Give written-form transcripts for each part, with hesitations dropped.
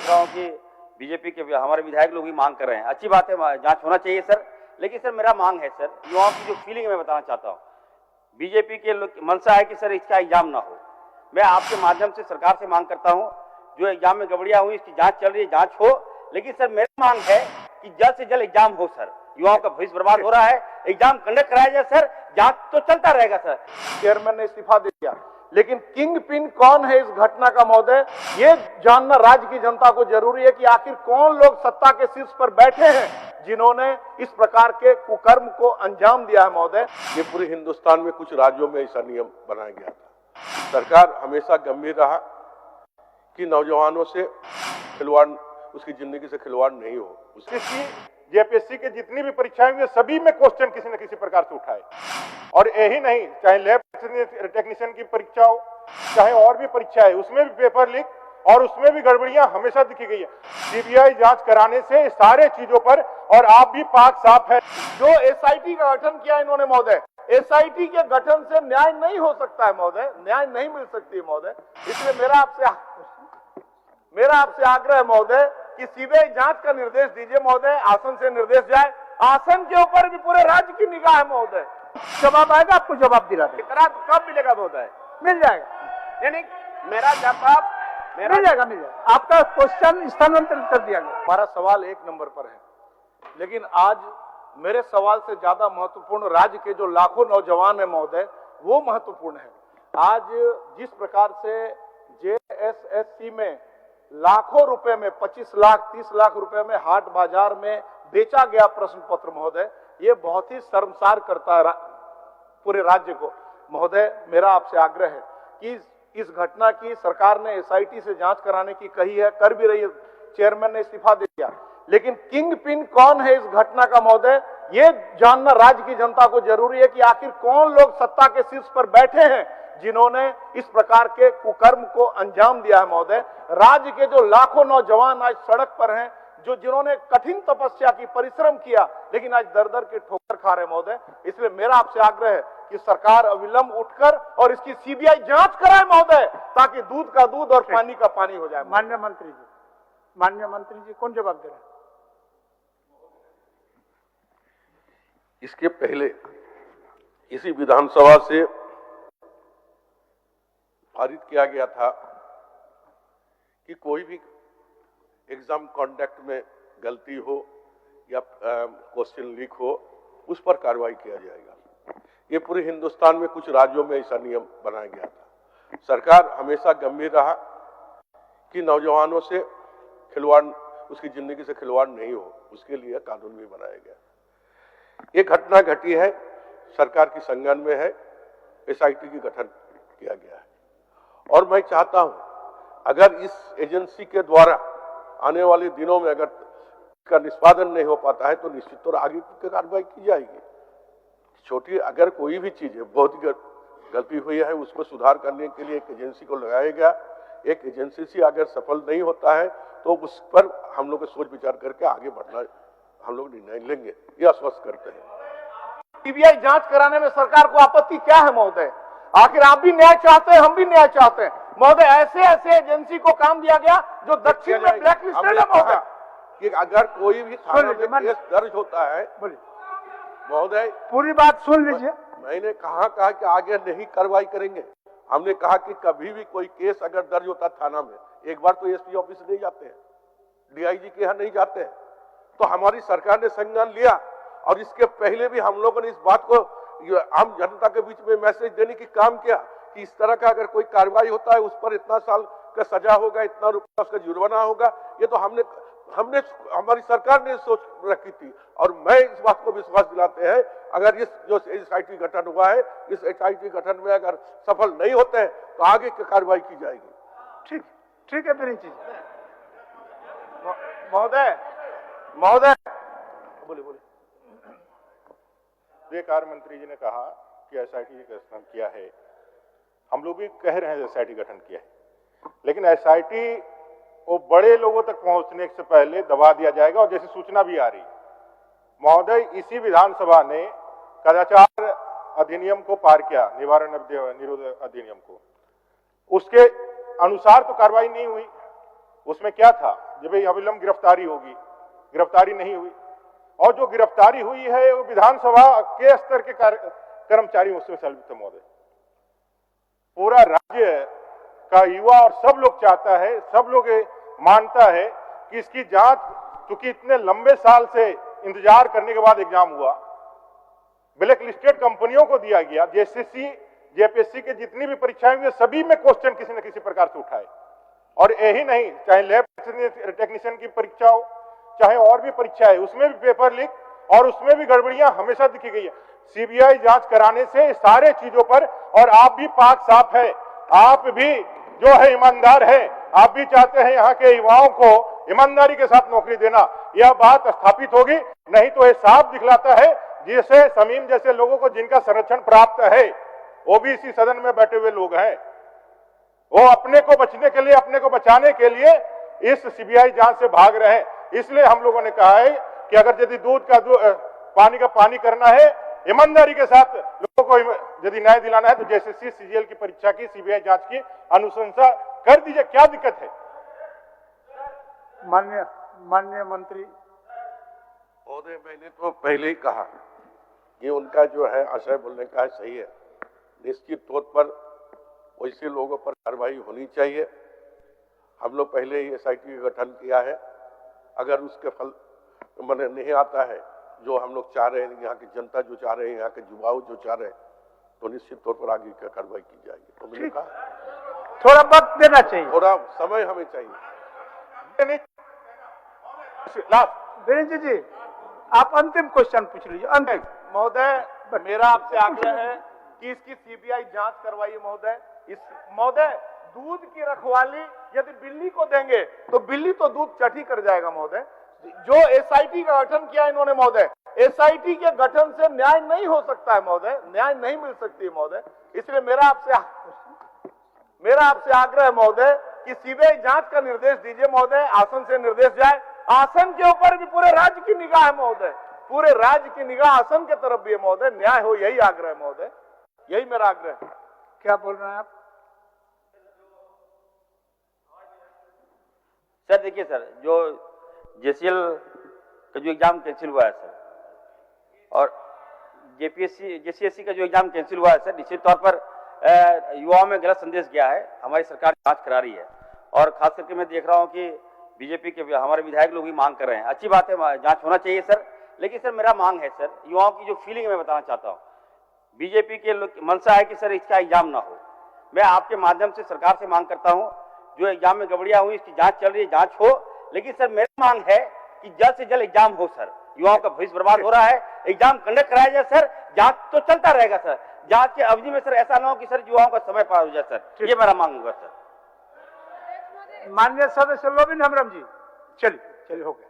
देख रहा हूँ कि बीजेपी के हमारे विधायक लोग भी मांग कर रहे हैं। अच्छी बात है, जांच होना चाहिए सर, लेकिन सर मेरा मांग है सर, युवाओं की जो फीलिंग मैं बताना चाहता हूँ, बीजेपी के मंशा है कि सर इसका एग्जाम ना हो। मैं आपके माध्यम से सरकार से मांग करता हूँ, जो एग्जाम में गड़बड़ियां हुई इसकी जांच चल रही है, जांच हो, लेकिन सर मेरी मांग है कि जल्द से जल्द एग्जाम हो सर। युवाओं का भविष्य बर्बाद हो रहा है, एग्जाम कंडक्ट कराया जाए सर, जांच तो चलता रहेगा सर। चेयरमैन ने इस्तीफा दे दिया, लेकिन किंग पिन कौन है इस घटना का महोदय, ये जानना राज्य की जनता को जरूरी है कि आखिर कौन लोग सत्ता के शीर्ष पर बैठे हैं जिन्होंने इस प्रकार के कुकर्म को अंजाम दिया है महोदय। ये पूरे हिंदुस्तान में कुछ राज्यों में ऐसा नियम बनाया गया था। सरकार हमेशा गंभीर रहा कि नौजवानों से खिलवाड़, उसकी जिंदगी से खिलवाड़ नहीं हो। उसकी जेपीएससी की जितनी भी परीक्षाएं हुई सभी में क्वेश्चन किसी न किसी प्रकार से उठाए, और यही नहीं, चाहे लैब टेक्नीशियन की परीक्षा हो, चाहे और भी परीक्षा है, उसमें भी पेपर लीक और उसमें भी गड़बड़ियां हमेशा दिखी गई है। सीबीआई जांच कराने से सारे चीजों पर, और आप भी पाक साफ है। जो एसआईटी का गठन किया इन्होंने महोदय, एसआईटी के गठन से न्याय नहीं हो सकता है महोदय, न्याय नहीं मिल सकती है महोदय। इसलिए मेरा आपसे आग्रह है महोदय कि सीबीआई जांच का निर्देश दीजिए महोदय, आसन से निर्देश जाए, आसन के ऊपर भी पूरे राज्य की निगाह है महोदय। जवाब आएगा, आपको जवाब दिला दें। कब मिलेगा महोदय? मिल जाएगा, यानी मेरा जवाब मिल जाएगा। आपका क्वेश्चन स्थानांतरित कर दिया गया। हमारा सवाल एक नंबर पर है, लेकिन आज मेरे सवाल से ज्यादा महत्वपूर्ण राज्य के जो लाखों नौजवान है महोदय, वो महत्वपूर्ण है। आज जिस प्रकार से जेएसएससी में लाखों रुपए में 25 लाख 30 लाख रुपए में हाट बाजार में बेचा गया प्रश्न पत्र महोदय, ये बहुत ही शर्मसार करता है पूरे राज्य को। महोदय, मेरा आपसे आग्रह है कि इस घटना की सरकार ने एसआईटी से जांच कराने की कही है, कर भी रही है, चेयरमैन ने इस्तीफा दे दिया, लेकिन किंग पिन कौन है इस घटना का महोदय, ये जानना राज्य की जनता को जरूरी है कि आखिर कौन लोग सत्ता के शीर्ष पर बैठे हैं जिन्होंने इस प्रकार के कुकर्म को अंजाम दिया है महोदय। राज्य के जो लाखों नौजवान आज सड़क पर हैं, जिन्होंने कठिन तपस्या की, परिश्रम किया, लेकिन आज दर दर के ठोकर खा रहे महोदय। इसलिए मेरा आपसे आग्रह है कि सरकार अविलंब उठकर और इसकी सीबीआई जांच कराए महोदय, ताकि दूध का दूध और पानी का पानी हो जाए। माननीय मंत्री जी कौन जवाब दे रहे हैं? इसके पहले इसी विधानसभा से पारित किया गया था कि कोई भी एग्जाम कंडक्ट में गलती हो या क्वेश्चन लीक हो, उस पर कार्रवाई किया जाएगा। ये पूरे हिंदुस्तान में कुछ राज्यों में ऐसा नियम बनाया गया था। सरकार हमेशा गंभीर रहा कि नौजवानों से खिलवाड़, उसकी जिंदगी से खिलवाड़ नहीं हो, उसके लिए कानून भी बनाया गया। ये घटना घटी है, सरकार की संज्ञान में है, एसआईटी की गठन किया गया है, और मैं चाहता हूं अगर इस एजेंसी के द्वारा आने वाले दिनों में अगर का निष्पादन नहीं हो पाता है तो निश्चित तौर आगे की कार्रवाई की जाएगी। छोटी अगर कोई भी चीज है, बहुत ही गलती हुई है, उसको सुधार करने के लिए एक एजेंसी को लगाया गया। एक एजेंसी से अगर सफल नहीं होता है तो उस पर हम लोग सोच विचार करके आगे बढ़ना हम लोग निर्णय लेंगे, ये आश्वस्त करते हैं। सीबीआई जांच कराने में सरकार को आपत्ति क्या है महोदय? आखिर आप भी न्याय चाहते हैं, हम भी न्याय चाहते हैं महोदय। ऐसे एजेंसी को काम दिया गया जो दक्षिण में ब्लैक लिस्टेड है महोदय। कि अगर कोई भी थाना में केस दर्ज होता है महोदय, पूरी बात सुन लीजिए। मैंने कहा कि आगे नहीं कार्रवाई करेंगे। हमने कहा कि कभी भी कोई केस अगर दर्ज होता थाना में, एक बार तो एसपी ऑफिस नहीं जाते हैं, डीआईजी के यहाँ नहीं जाते हैं, तो हमारी सरकार ने संज्ञान लिया। और इसके पहले भी हम लोगों ने इस बात को आम जनता के बीच में मैसेज देने की काम किया कि इस तरह का अगर कोई कार्रवाई होता है उस पर इतना साल का सजा होगा, इतना रुपया उसका जुर्माना होगा। ये तो हमने हमारी सरकार ने सोच रखी थी, और मैं इस बात को विश्वास दिलाते हैं अगर इस जो एसआईटी गठन हुआ है, इस एसआईटी गठन में अगर सफल नहीं होते हैं तो आगे की कार्रवाई की जाएगी। ठीक है विनीत जी। महोदय बोले कार्य मंत्री जी ने कहा कि एसआईटी गठन किया है, हम लोग भी कह रहे हैं एसआईटी गठन किया है, लेकिन एसआईटी वो बड़े लोगों तक पहुंचने से पहले दबा दिया जाएगा। और जैसी सूचना भी आ रही महोदय, इसी विधानसभा ने कदाचार अधिनियम को पार किया, निवारण निरोध अधिनियम को, उसके अनुसार तो कार्रवाई नहीं हुई। उसमें क्या था, जब अविलंब गिरफ्तारी होगी, गिरफ्तारी नहीं हुई, और जो गिरफ्तारी हुई है वो विधानसभा के स्तर के कर्मचारी उसमें शामिल थे महोदय। पूरा राज्य का युवा और सब लोग चाहता है, सब लोग मानता है कि इसकी जांच, चूंकि इतने लंबे साल से इंतजार करने के बाद एग्जाम हुआ, ब्लैक लिस्टेड कंपनियों को दिया गया, जेएसएससी जेपीएससी के जितनी भी परीक्षाएं हुई सभी में क्वेश्चन किसी न किसी प्रकार से उठाए। और यही नहीं, चाहे लैब टेक्नीशियन की परीक्षा हो, चाहे और भी परीक्षा है, उसमें भी पेपर लीक और उसमें भी गड़बड़ियां हमेशा दिखी गई है। सीबीआई जांच कराने से सारे चीजों पर, और आप भी पाक साफ है, आप भी जो है ईमानदार है, आप भी चाहते हैं यहाँ के युवाओं को ईमानदारी के साथ नौकरी देना, यह बात स्थापित होगी। नहीं तो ये साफ दिखलाता है जैसे शमीम जैसे लोगों को जिनका संरक्षण प्राप्त है, ओबीसी सदन में बैठे हुए लोग हैं, वो अपने को बचने के लिए, अपने को बचाने के लिए इस सीबीआई जांच से भाग रहे हैं। इसलिए हम लोगों ने कहा है कि अगर यदि दूध का पानी का पानी करना है, ईमानदारी के साथ लोगों को यदि न्याय दिलाना है, तो जेएसएससी सीजीएल की परीक्षा की सीबीआई जांच की अनुशंसा कर दीजिए। क्या दिक्कत है? माननीय मंत्री महोदय, मैंने तो पहले ही कहा कि उनका जो है आशय बोलने का सही है। निश्चित तौर पर वैसे लोगों पर कार्रवाई होनी चाहिए। हम लोग पहले ही एसआईटी का गठन किया है। अगर उसके फल मैंने नहीं आता है जो हम लोग चाह रहे हैं, यहाँ की जनता जो चाह रहे हैं, यहाँ के युवाओं जो चाह रहे हैं, तो निश्चित तौर पर आगे की कार्रवाई की जाएगी। तो मैंने कहा थोड़ा वक्त देना चाहिए, थोड़ा समय हमें चाहिए। वीरेंद्र जी आप अंतिम क्वेश्चन पूछ लीजिए। अंतिम महोदय, मेरा आपसे आग्रह है कि इसकी सीबीआई जांच करवाइए महोदय। महोदय, दूध की रखवाली यदि बिल्ली को देंगे तो बिल्ली तो दूध चटी कर जाएगा महोदय। जो एसआईटी का गठन किया इन्होंने महोदय, एसआईटी के गठन से न्याय नहीं हो सकता है महोदय, न्याय नहीं मिल सकती है महोदय। इसलिए मेरा आपसे आग्रह है महोदय कि सीबीआई जांच का निर्देश दीजिए महोदय, आसन से निर्देश जाए। आसन के ऊपर भी पूरे राज्य की निगाह है महोदय, पूरे राज्य की निगाह आसन के तरफ भी है महोदय, न्याय हो, यही आग्रह है महोदय, यही मेरा आग्रह है। क्या बोल रहे हैं आप? सर देखिए सर, जो जेसीएल का जो एग्जाम कैंसिल हुआ है सर, और जेसीएससी का जो एग्जाम कैंसिल हुआ है सर, निश्चित तौर पर युवाओं में गलत संदेश गया है। हमारी सरकार जांच करा रही है, और खास करके मैं देख रहा हूं कि बीजेपी के हमारे विधायक लोग भी मांग कर रहे हैं। अच्छी बात है, जांच होना चाहिए सर, लेकिन सर मेरा मांग है सर, युवाओं की जो फीलिंग मैं बताना चाहता हूँ। बीजेपी के मंशा है कि सर इसका एग्जाम ना हो। मैं आपके माध्यम से सरकार से मांग करता हूँ, जो एग्जाम में गड़बड़ियां हुई इसकी जांच चल रही है, जांच हो। लेकिन सर मेरी मांग है कि जल्द से जल्द एग्जाम हो सर, युवाओं का भविष्य बर्बाद हो रहा है, एग्जाम कंडक्ट कराया जाए सर, जांच तो चलता रहेगा सर, जांच के अवधि में सर ऐसा ना हो कि सर युवाओं का समय पार हो जाए सर, ये मेरा मांग होगा सर। माननीय सदस्य लोबिन हेम्ब्रम जी, चलिए हो गया।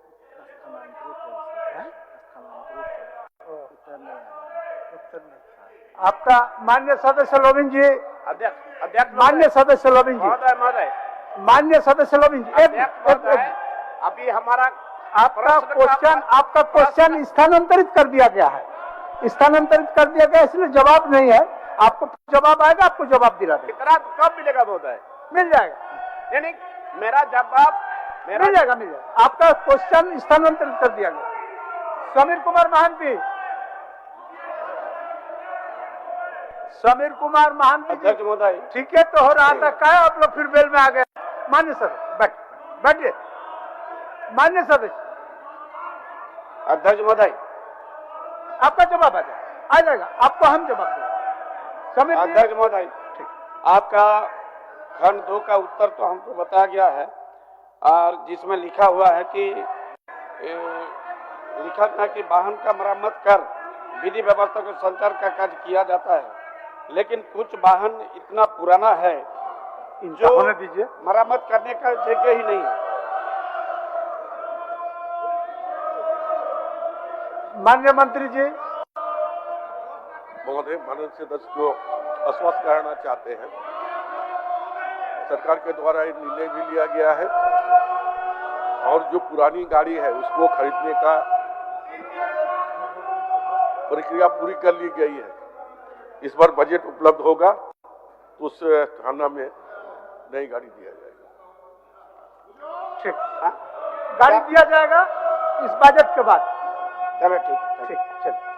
आपका माननीय सदस्य लोबिन जी, अध्यक्ष माननीय सदस्य लोबिन जी, महोदय, माननीय सदस्य लोबिन जी, अभी हमारा आपका क्वेश्चन स्थानांतरित कर दिया गया है, स्थानांतरित कर दिया गया, इसलिए जवाब नहीं है। आपको जवाब आएगा, आपको जवाब दिला देगा। कब मिलेगा महोदय? मिल जाएगा, नहीं, मेरा जवाब मिल जाएगा। आपका क्वेश्चन स्थानांतरित कर दिया गया। समीर कुमार महांती, समीर कुमार महांती जी, महोदय, ठीक है, तो हो रहा था क्या आप लोग फिर बेल में आ गए? मान्य सदस्य बैठिए। मान्य सदस्य, अध्यक्ष महोदय, आपका जवाब आ जाएगा, आपको हम जवाब देंगे। समीर जी, अध्यक्ष महोदय, आपका खंड 2 का उत्तर तो हमको बताया गया है, और जिसमें लिखा हुआ है कि लिखा था कि वाहन का मरम्मत कर विधि व्यवस्था को संचार का कार्य किया जाता है, लेकिन कुछ वाहन इतना पुराना है जो होने दीजिए, मरम्मत करने का जगह ही नहीं है। माननीय मंत्री जी, महोदय, माननीय सदस्य को आश्वस्त करना चाहते हैं, सरकार के द्वारा ये निर्णय भी लिया गया है, और जो पुरानी गाड़ी है उसको खरीदने का प्रक्रिया पूरी कर ली गई है। इस बार बजट उपलब्ध होगा तो उस थाना में नई गाड़ी दिया जाएगा। ठीक, हाँ? गाड़ी दिया जाएगा इस बजट के बाद। चलो ठीक है। ठीक, चलिए।